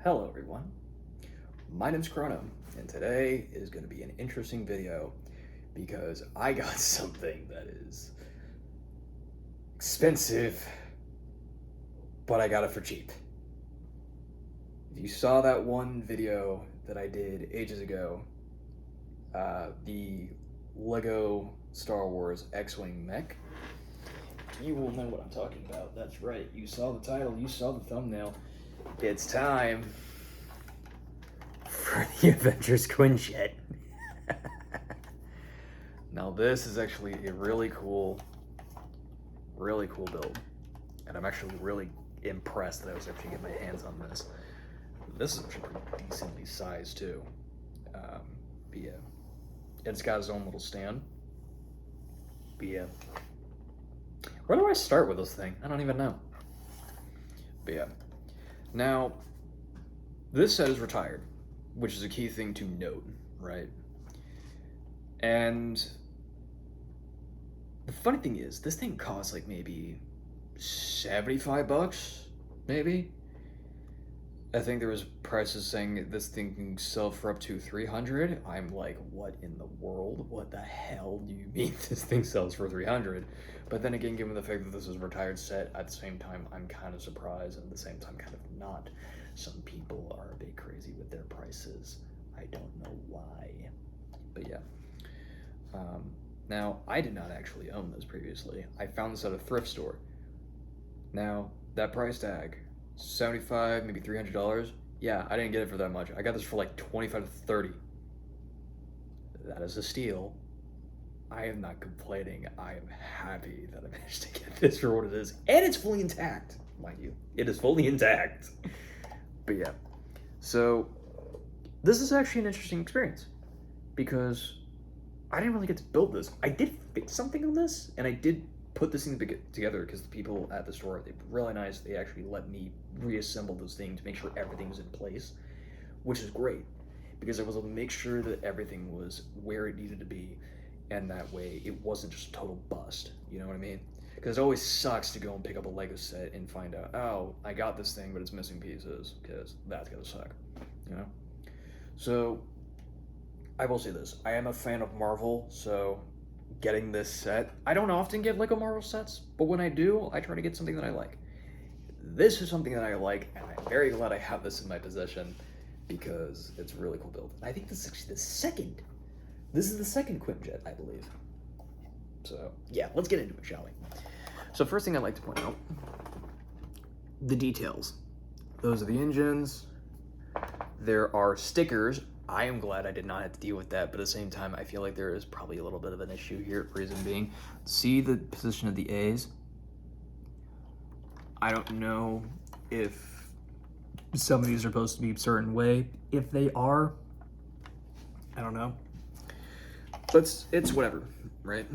Hello everyone, my name's Chrono, and today is going to be an interesting video because I got something that is expensive, but I got it for cheap. If you saw that one video that I did ages ago, the Lego Star Wars X-Wing mech, you will know what I'm talking about. That's right, you saw the title, you saw the thumbnail. It's time for the Avengers Quinjet. Now this is actually a really cool build, and I'm actually really impressed that I was able to get my hands on this. This is actually pretty decently sized too. But yeah, it's got its own little stand. But yeah, where do I start with this thing? I don't even know. But yeah. Now, this set is retired, which is a key thing to note, right? And the funny thing is, this thing costs like maybe 75 bucks, maybe? I think there was prices saying this thing can sell for up to 300. I'm like, what in the world? What the hell do you mean this thing sells for 300? But then again, given the fact that this is a retired set, at the same time, I'm kind of surprised, and at the same time, kind of not. Some people are a bit crazy with their prices. I don't know why. But yeah. Now, I did not actually own this previously. I found this at a thrift store. Now, that price tag, $75, maybe $300. Yeah, I didn't get it for that much. I got this for like 25 to 30. That is a steal. I am not complaining. I am happy that I managed to get this for what it is. And it's fully intact, mind you. It is fully intact. But yeah. So, this is actually an interesting experience. Because I didn't really get to build this. I did fix something on this, and I did put this thing together because the people at the store, they're really nice. They actually let me reassemble this thing to make sure everything was in place, which is great because I was able to make sure that everything was where it needed to be, and that way it wasn't just a total bust. You know what I mean? Because it always sucks to go and pick up a Lego set and find out, oh, I got this thing, but it's missing pieces, because that's gonna suck, you know? So, I will say this, I am a fan of Marvel, so getting this set, I don't often get Lego Marvel sets, but when I do, I try to get something that I like. This is something that I like, and I'm very glad I have this in my possession, because it's a really cool build. I think this is actually this is the second Quinjet, I believe. So, yeah, let's get into it, shall we? So first thing I'd like to point out, the details. Those are the engines. There are stickers. I am glad I did not have to deal with that, but at the same time, I feel like there is probably a little bit of an issue here, reason being. See the position of the A's? I don't know if some of these are supposed to be a certain way. If they are, I don't know. But it's whatever, right?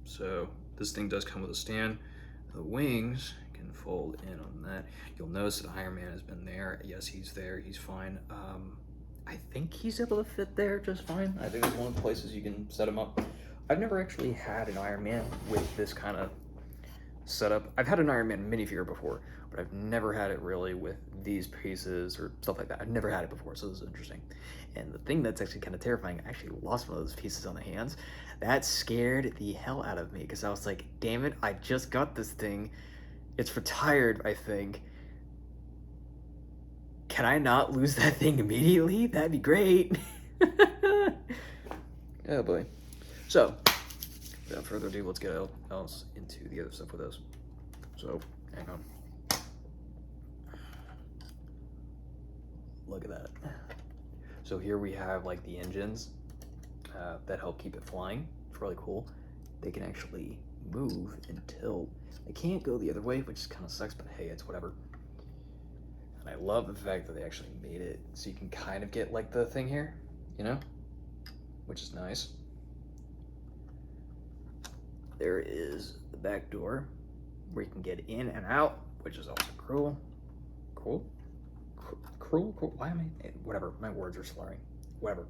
So this thing does come with a stand. The wings can fold in on that. You'll notice that Iron Man has been there. Yes, he's there. He's fine. I think he's able to fit there just fine. I think that's one of the places you can set him up. I've never actually had an Iron Man with this kind of setup. I've had an Iron Man minifigure before, but I've never had it really with these pieces or stuff like that. I've never had it before, so this is interesting. And the thing that's actually kind of terrifying, I actually lost one of those pieces on the hands. That scared the hell out of me because I was like, damn it, I just got this thing. It's retired, I think. Can I not lose that thing immediately? That'd be great. Oh boy. So, without further ado, let's get else into the other stuff with us. So, hang on. Look at that. So here we have like the engines that help keep it flying. It's really cool. They can actually move and tilt. They can't go the other way, which kind of sucks, but hey, it's whatever. And I love the fact that they actually made it so you can kind of get like the thing here, you know? Which is nice. There is the back door where you can get in and out, which is also cool. Cool? Cool? Why am I? Whatever, my words are slurring. Whatever.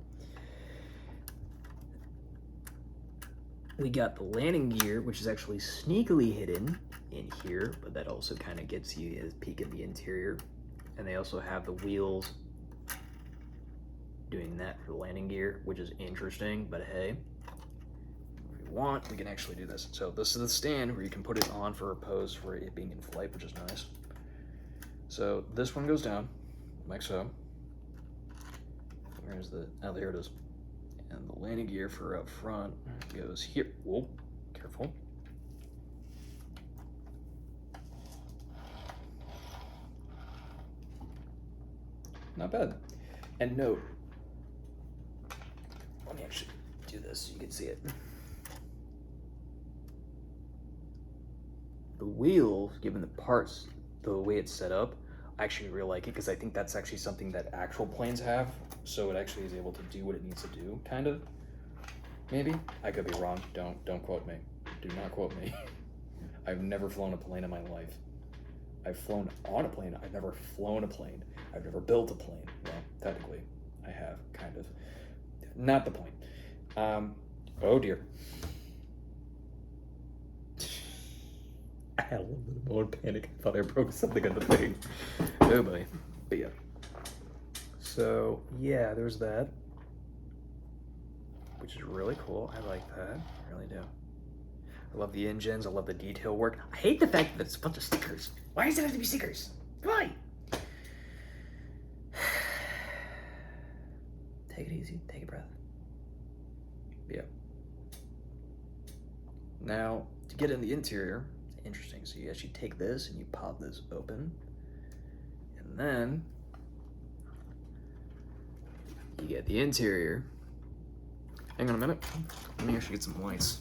We got the landing gear, which is actually sneakily hidden in here, but that also kind of gets you a peek at the interior And they also have the wheels doing that for the landing gear, which is interesting, but hey, if we want, we can actually do this. So this is the stand where you can put it on for a pose for it being in flight, which is nice. So this one goes down, like so. Where's the, oh, there it is. And the landing gear for up front goes here. Whoa, careful. Not bad. And note, let me actually do this so you can see it. The wheels, given the parts, the way it's set up, I actually really like it because I think that's actually something that actual planes have. So it actually is able to do what it needs to do, kind of. Maybe. I could be wrong. Don't quote me. Do not quote me. I've never flown a plane in my life. I've flown on a plane. I've never flown a plane. I've never built a plane. Well, technically, I have, kind of. Not the point. Oh dear. I had a little bit of more panic. I thought I broke something on the thing. Oh boy. But yeah. So, yeah, there's that. Which is really cool. I like that. I really do. I love the engines. I love the detail work. I hate the fact that it's a bunch of stickers. Why does it have to be stickers? Why? Take it easy. Take a breath. Yeah. Now, to get in the interior, it's interesting. So you actually take this and you pop this open. And then you get the interior. Hang on a minute. Let me actually get some lights.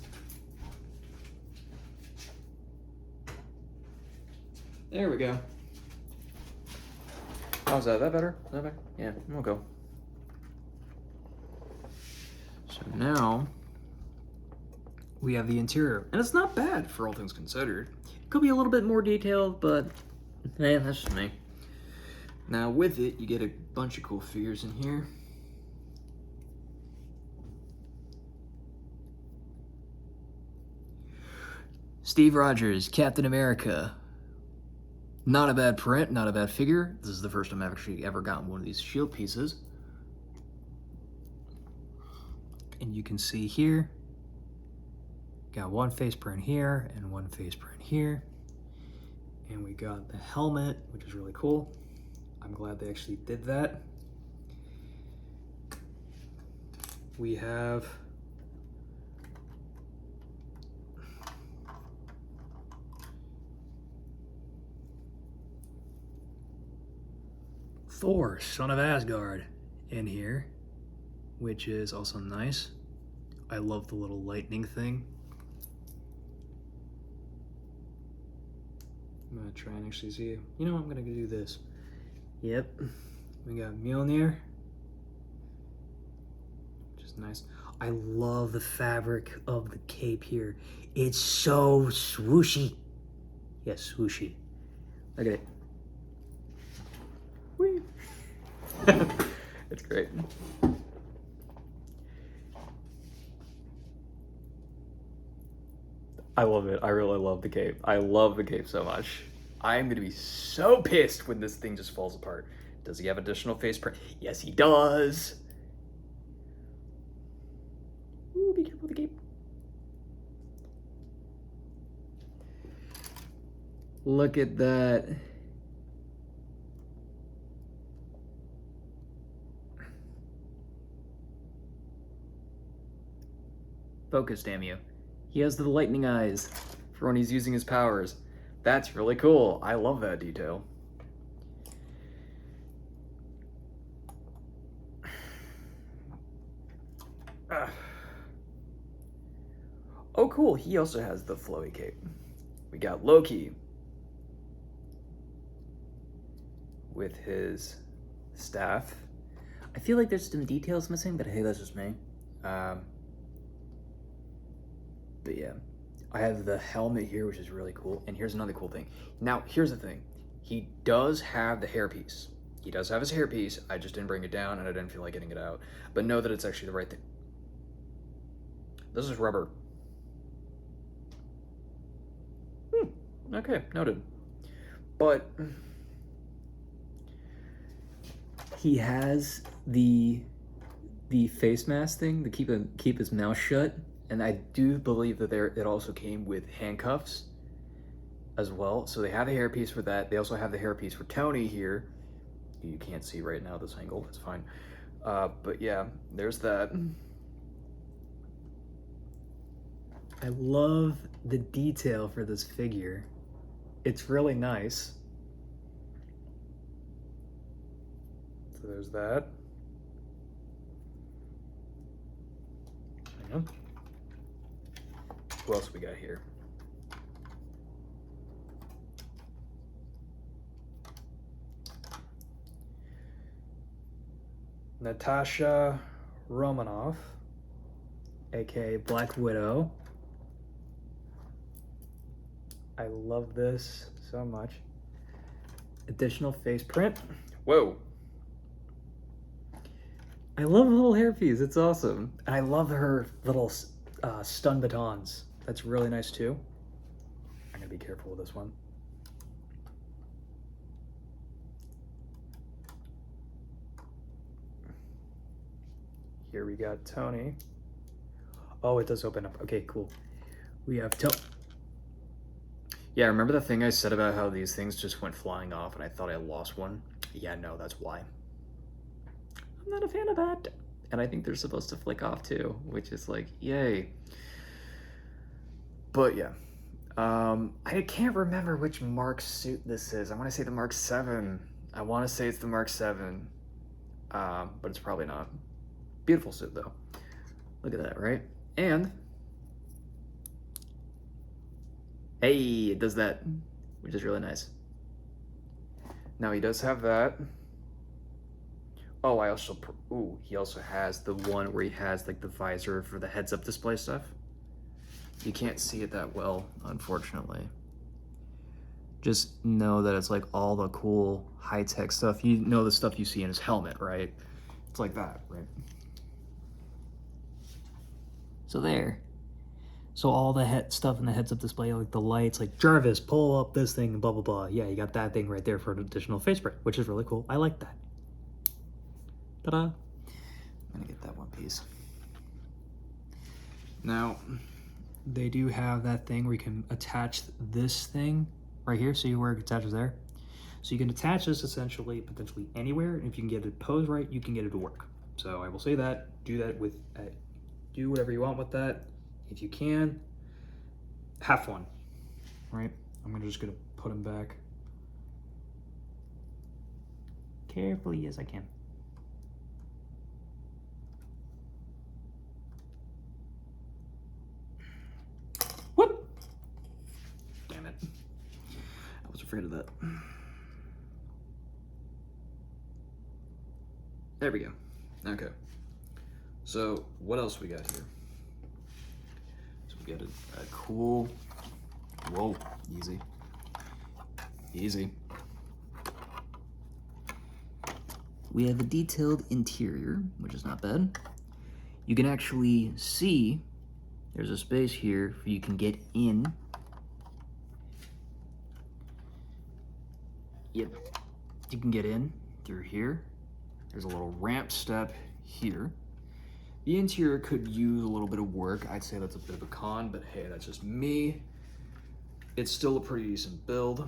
There we go. How's that? Is that better? Is that better? Yeah, we'll go. So now we have the interior. And it's not bad for all things considered. It could be a little bit more detailed, but man, that's just me. Now with it, you get a bunch of cool figures in here. Steve Rogers, Captain America. Not a bad print, not a bad figure. This is the first time I've actually ever gotten one of these shield pieces. And you can see here, got one face print here and one face print here. And we got the helmet, which is really cool. I'm glad they actually did that. We have Thor, son of Asgard, in here, which is also nice. I love the little lightning thing. I'm gonna try and actually see it. You know, I'm gonna do this. Yep, we got Mjolnir, which is nice. I love the fabric of the cape here. It's so swooshy. Yes, swooshy. Look at it. Whee. It's great. I love it. I really love the cape. I love the cape so much. I'm gonna be so pissed when this thing just falls apart. Does he have additional face print? Yes, he does. Ooh, be careful with the cape. Look at that. Focus, damn you. He has the lightning eyes for when he's using his powers. That's really cool. I love that detail. Oh, cool. He also has the flowy cape. We got Loki with his staff. I feel like there's some details missing, but hey, that's just me. But yeah, I have the helmet here, which is really cool. And here's another cool thing. Now, here's the thing. He does have the hairpiece. He does have his hairpiece. I just didn't bring it down, and I didn't feel like getting it out. But know that it's actually the right thing. This is rubber. Okay, noted. But he has the face mask thing to keep his mouth shut, and I do believe that it also came with handcuffs as well. So they have a hairpiece for that. They also have the hairpiece for Tony here. You can't see right now this angle. That's fine. But yeah, there's that. I love the detail for this figure. It's really nice. So there's that. Hang on. Who else we got here? Natasha Romanoff, aka Black Widow. I love this so much. Additional face print. Whoa. I love the little hairpiece. It's awesome. And I love her little stun batons. That's really nice too. I'm gonna be careful with this one. Here we got Tony. Oh, it does open up. Okay, cool. We have Tony. Yeah, remember the thing I said about how these things just went flying off and I thought I lost one? Yeah, no, that's why. I'm not a fan of that. And I think they're supposed to flick off too, which is like, yay. But yeah. I can't remember which Mark suit this is. I want to say the Mark 7. I want to say it's the Mark 7. But it's probably not. Beautiful suit though. Look at that, right? And hey, it does that, which is really nice. Now he does have that. Oh, he also has the one where he has like the visor for the heads-up display stuff. You can't see it that well, unfortunately. Just know that it's like all the cool high-tech stuff. You know the stuff you see in his helmet, right? It's like that, right? So there. So all the stuff in the heads-up display, like the lights, like Jarvis, pull up this thing, blah, blah, blah. Yeah, you got that thing right there for an additional face print, which is really cool. I like that. Ta-da. I'm gonna get that one piece. Now, they do have that thing where you can attach this thing right here. See where it attaches there? So you can attach this essentially, potentially anywhere. And if you can get it posed right, you can get it to work. So I will say that, do that with, do whatever you want with that. If you can, have fun, right? I'm just gonna put him back carefully as I can. Whoop! Damn it. I was afraid of that. There we go. Okay. So what else we got here? So we got a cool, whoa, easy. Easy. We have a detailed interior, which is not bad. You can actually see there's a space here for you can get in. Yep, you can get in through here. There's a little ramp step here. The interior could use a little bit of work. I'd say that's a bit of a con, but hey, that's just me. It's still a pretty decent build.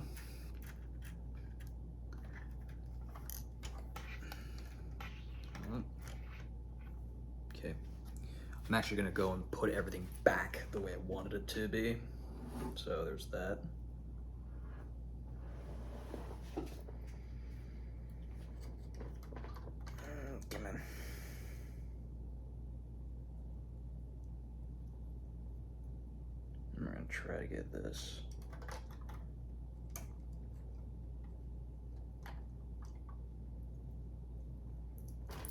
Okay. I'm actually gonna go and put everything back the way I wanted it to be. So there's that. Come on. I'm gonna try to get this.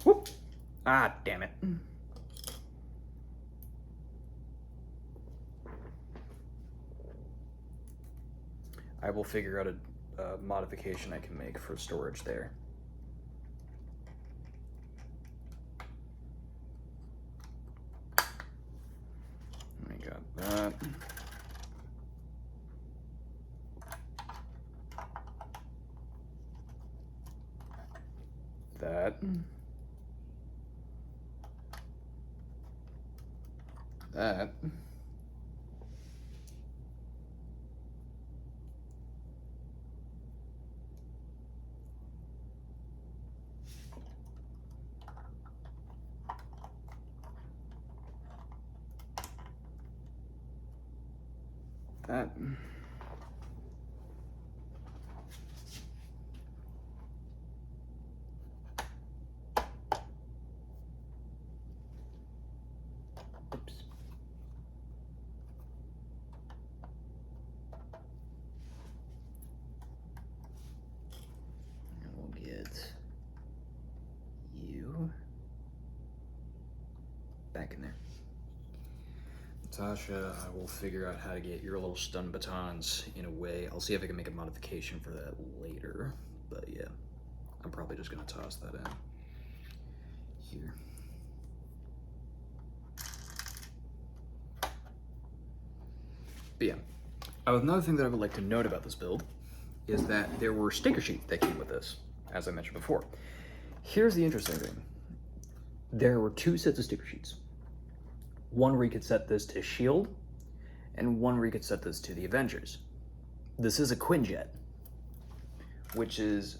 Whoop! Ah, damn it. I will figure out a modification I can make for storage there. I got that. That. That. That. Oops. And we'll get you back in there. Natasha, I will figure out how to get your little stun batons in a way. I'll see if I can make a modification for that later. But yeah, I'm probably just gonna toss that in here. But yeah, another thing that I would like to note about this build is that there were sticker sheets that came with this, as I mentioned before. Here's the interesting thing. There were 2 sets of sticker sheets. One where you could set this to S.H.I.E.L.D., and one where you could set this to the Avengers. This is a Quinjet, which is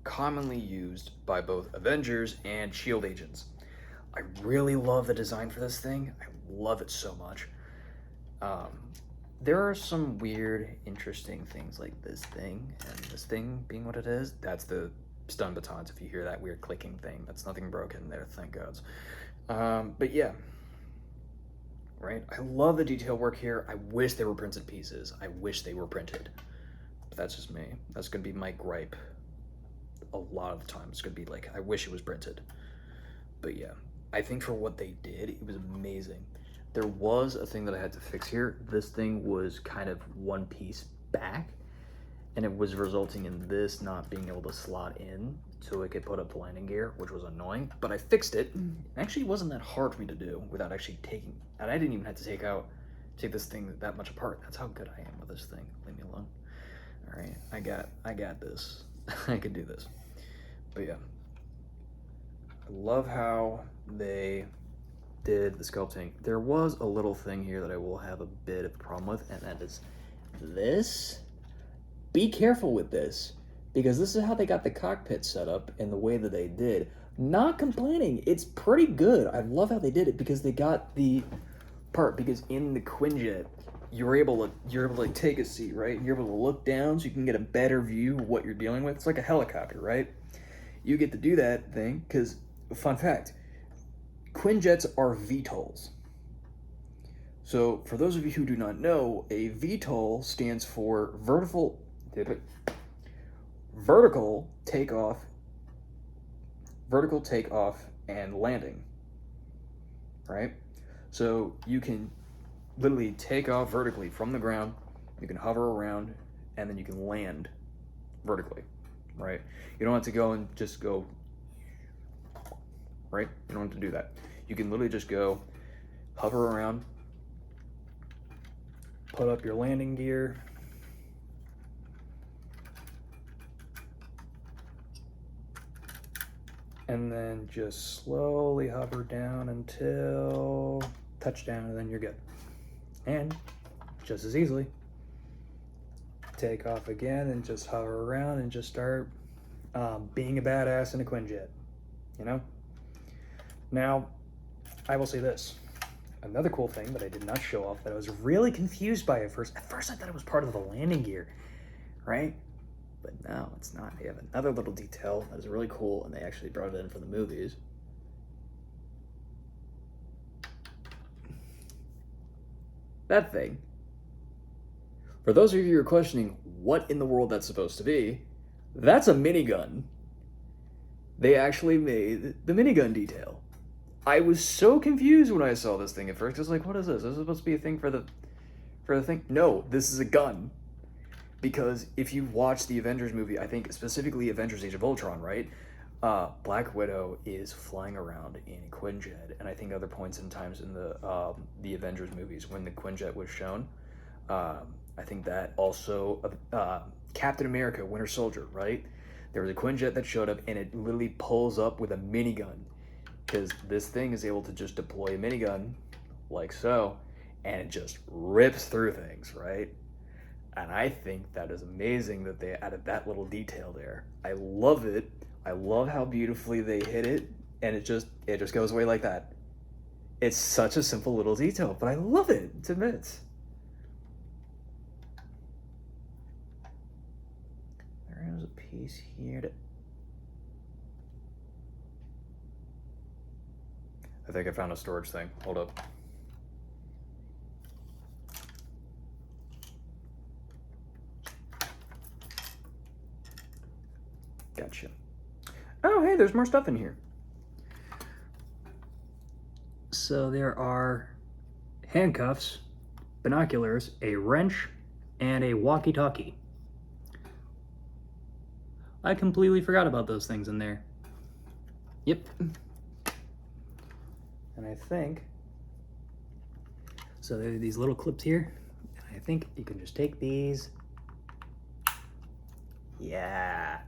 commonly used by both Avengers and S.H.I.E.L.D. agents. I really love the design for this thing. I love it so much. There are some weird, interesting things like this thing, and this thing being what it is. That's the stun batons. If you hear that weird clicking thing, that's nothing broken there, thank gods. But yeah, right? I love the detail work here. I wish they were printed pieces. I wish they were printed. But that's just me. That's gonna be my gripe. A lot of the time, it's gonna be like, I wish it was printed. But yeah, I think for what they did, it was amazing. There was a thing that I had to fix here. This thing was kind of one piece back, and it was resulting in this not being able to slot in so it could put up the landing gear, which was annoying, but I fixed it. Actually, it wasn't that hard for me to do without actually taking, and I didn't even have to take this thing that much apart. That's how good I am with this thing. Leave me alone. All right, I got this. I could do this. But yeah, I love how they did the sculpting. There was a little thing here that I will have a bit of a problem with, and that is this. Be careful with this, because this is how they got the cockpit set up in the way that they did. Not complaining, it's pretty good. I love how they did it, because they got the part, because in the Quinjet, you're able to take a seat, right? You're able to look down so you can get a better view of what you're dealing with. It's like a helicopter, right? You get to do that thing, because, fun fact, Quinjets are VTOLs. So, for those of you who do not know, a VTOL stands for vertical takeoff and landing, right? So you can literally take off vertically from the ground, you can hover around, and then you can land vertically, right? You don't have to go and just go, right? You don't have to do that. You can literally just go hover around, put up your landing gear, and then just slowly hover down until touchdown, and then you're good. And just as easily, take off again and just hover around and just start being a badass in a Quinjet, you know? Now, I will say this. Another cool thing that I did not show off that I was really confused by at first. At first I thought it was part of the landing gear, right? But no, it's not. They have another little detail that is really cool, and they actually brought it in for the movies. That thing. For those of you who are questioning what in the world that's supposed to be, that's a minigun. They actually made the minigun detail. I was so confused when I saw this thing at first. I was like, what is this? Is this supposed to be a thing for the thing? No, this is a gun. Because if you watch the Avengers movie, I think specifically Avengers Age of Ultron, right? Black Widow is flying around in a Quinjet, and I think other points in times in the Avengers movies when the Quinjet was shown, I think that also Captain America, Winter Soldier, right? There was a Quinjet that showed up, and it literally pulls up with a minigun, because this thing is able to just deploy a minigun like so, and it just rips through things, right? And I think that is amazing that they added that little detail there. I love it. I love how beautifully they hit it, and it just goes away like that. It's such a simple little detail, but I love it. It's immense. There's a piece here to... I think I found a storage thing. Hold up. Gotcha. Oh, hey, there's more stuff in here. So there are handcuffs, binoculars, a wrench, and a walkie-talkie. I completely forgot about those things in there. Yep. And I think, so there are these little clips here, and I think you can just take these. Yeah.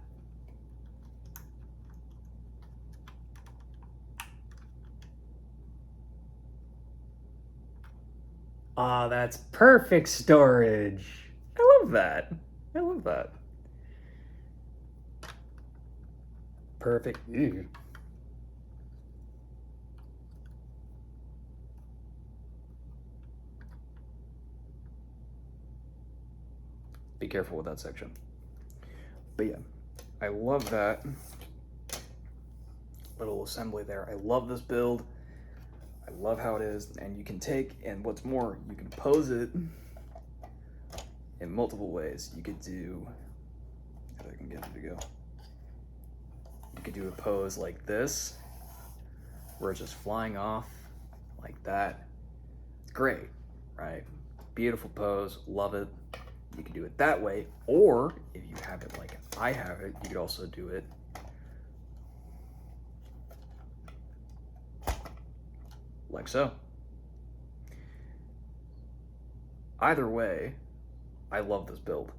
Ah, that's perfect storage. I love that. I love that. Perfect. Ew. Be careful with that section. But yeah, I love that little assembly there. I love this build. I love how it is, and you can take, and what's more, you can pose it in multiple ways. You could do, if I can get it to go, you could do a pose like this, where it's just flying off like that. It's great, right? Beautiful pose, love it. You can do it that way, or if you have it like I have it, you could also do it like so. Either way, I love this build.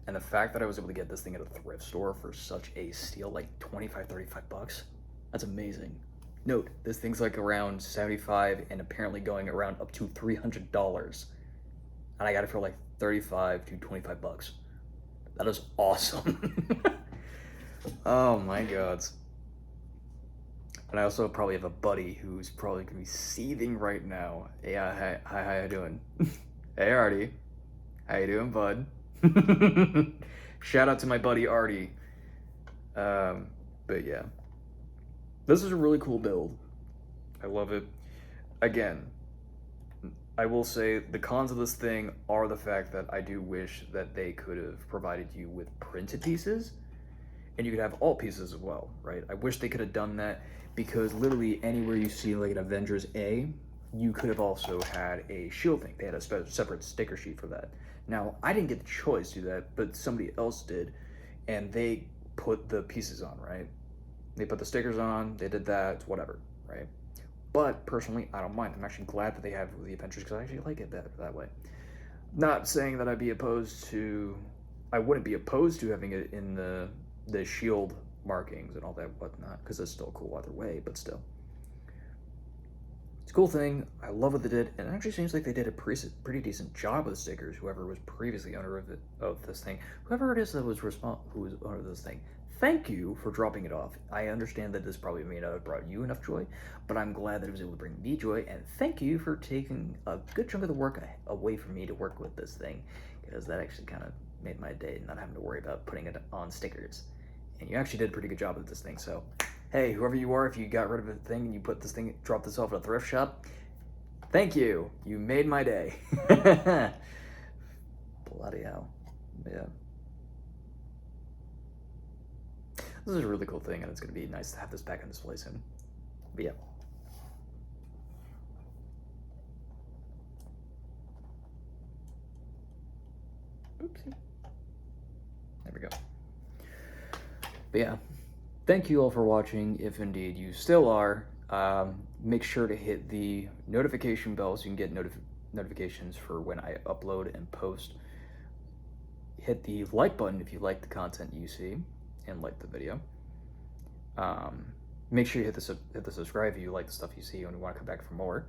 And the fact that I was able to get this thing at a thrift store for such a steal, like 25, 35 bucks, that's amazing. Note, this thing's like around 75 and apparently going around up to $300. And I got it for like 35 to 25 bucks. That is awesome. Oh my God. And I also probably have a buddy who's probably gonna be seething right now. Yeah, hi, how you doing? Hey, Artie. How you doing, bud? Shout out to my buddy, Artie. But yeah. This is a really cool build. I love it. Again, I will say the cons of this thing are the fact that I do wish that they could have provided you with printed pieces, and you could have alt pieces as well, right? I wish they could have done that, because literally anywhere you see like an Avengers A, you could have also had a shield thing. They had a separate sticker sheet for that. Now, I didn't get the choice to do that, but somebody else did, and they put the pieces on, right? They put the stickers on, they did that, whatever, right? But personally, I don't mind. I'm actually glad that they have the Avengers, because I actually like it that way. Not saying that I wouldn't be opposed to having it in the shield markings and all that whatnot, because it's still cool either way, but still. It's a cool thing. I love what they did, and it actually seems like they did a pretty decent job with the stickers, whoever was previously owner of this thing. Whoever it is that was who was owner of this thing. Thank you for dropping it off. I understand that this probably may not have brought you enough joy, but I'm glad that it was able to bring me joy, and thank you for taking a good chunk of the work away from me to work with this thing, because that actually kind of made my day, not having to worry about putting it on stickers. And you actually did a pretty good job with this thing, so hey, whoever you are, if you got rid of a thing and you dropped this off at a thrift shop, thank you. You made my day. Bloody hell. Yeah. This is a really cool thing, and it's going to be nice to have this back on display soon. But yeah. Oopsie. There we go. But yeah. Thank you all for watching, if indeed you still are. Make sure to hit the notification bell so you can get notifications for when I upload and post. Hit the like button if you like the content you see. and like the video. Make sure you hit the subscribe if you like the stuff you see and you want to come back for more.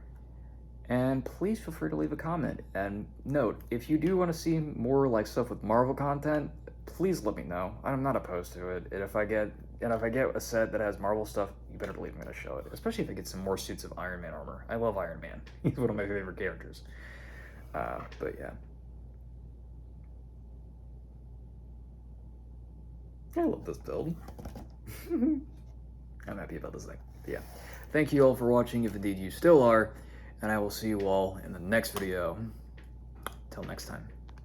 And please feel free to leave a comment. And note, if you do want to see more like stuff with Marvel content, please let me know. I'm not opposed to it. And if I get a set that has Marvel stuff, you better believe I'm gonna show it. Especially if I get some more suits of Iron Man armor. I love Iron Man. He's one of my favorite characters. But yeah. I love this build. I'm happy about this thing. But yeah. Thank you all for watching, if indeed you still are, and I will see you all in the next video. Till next time.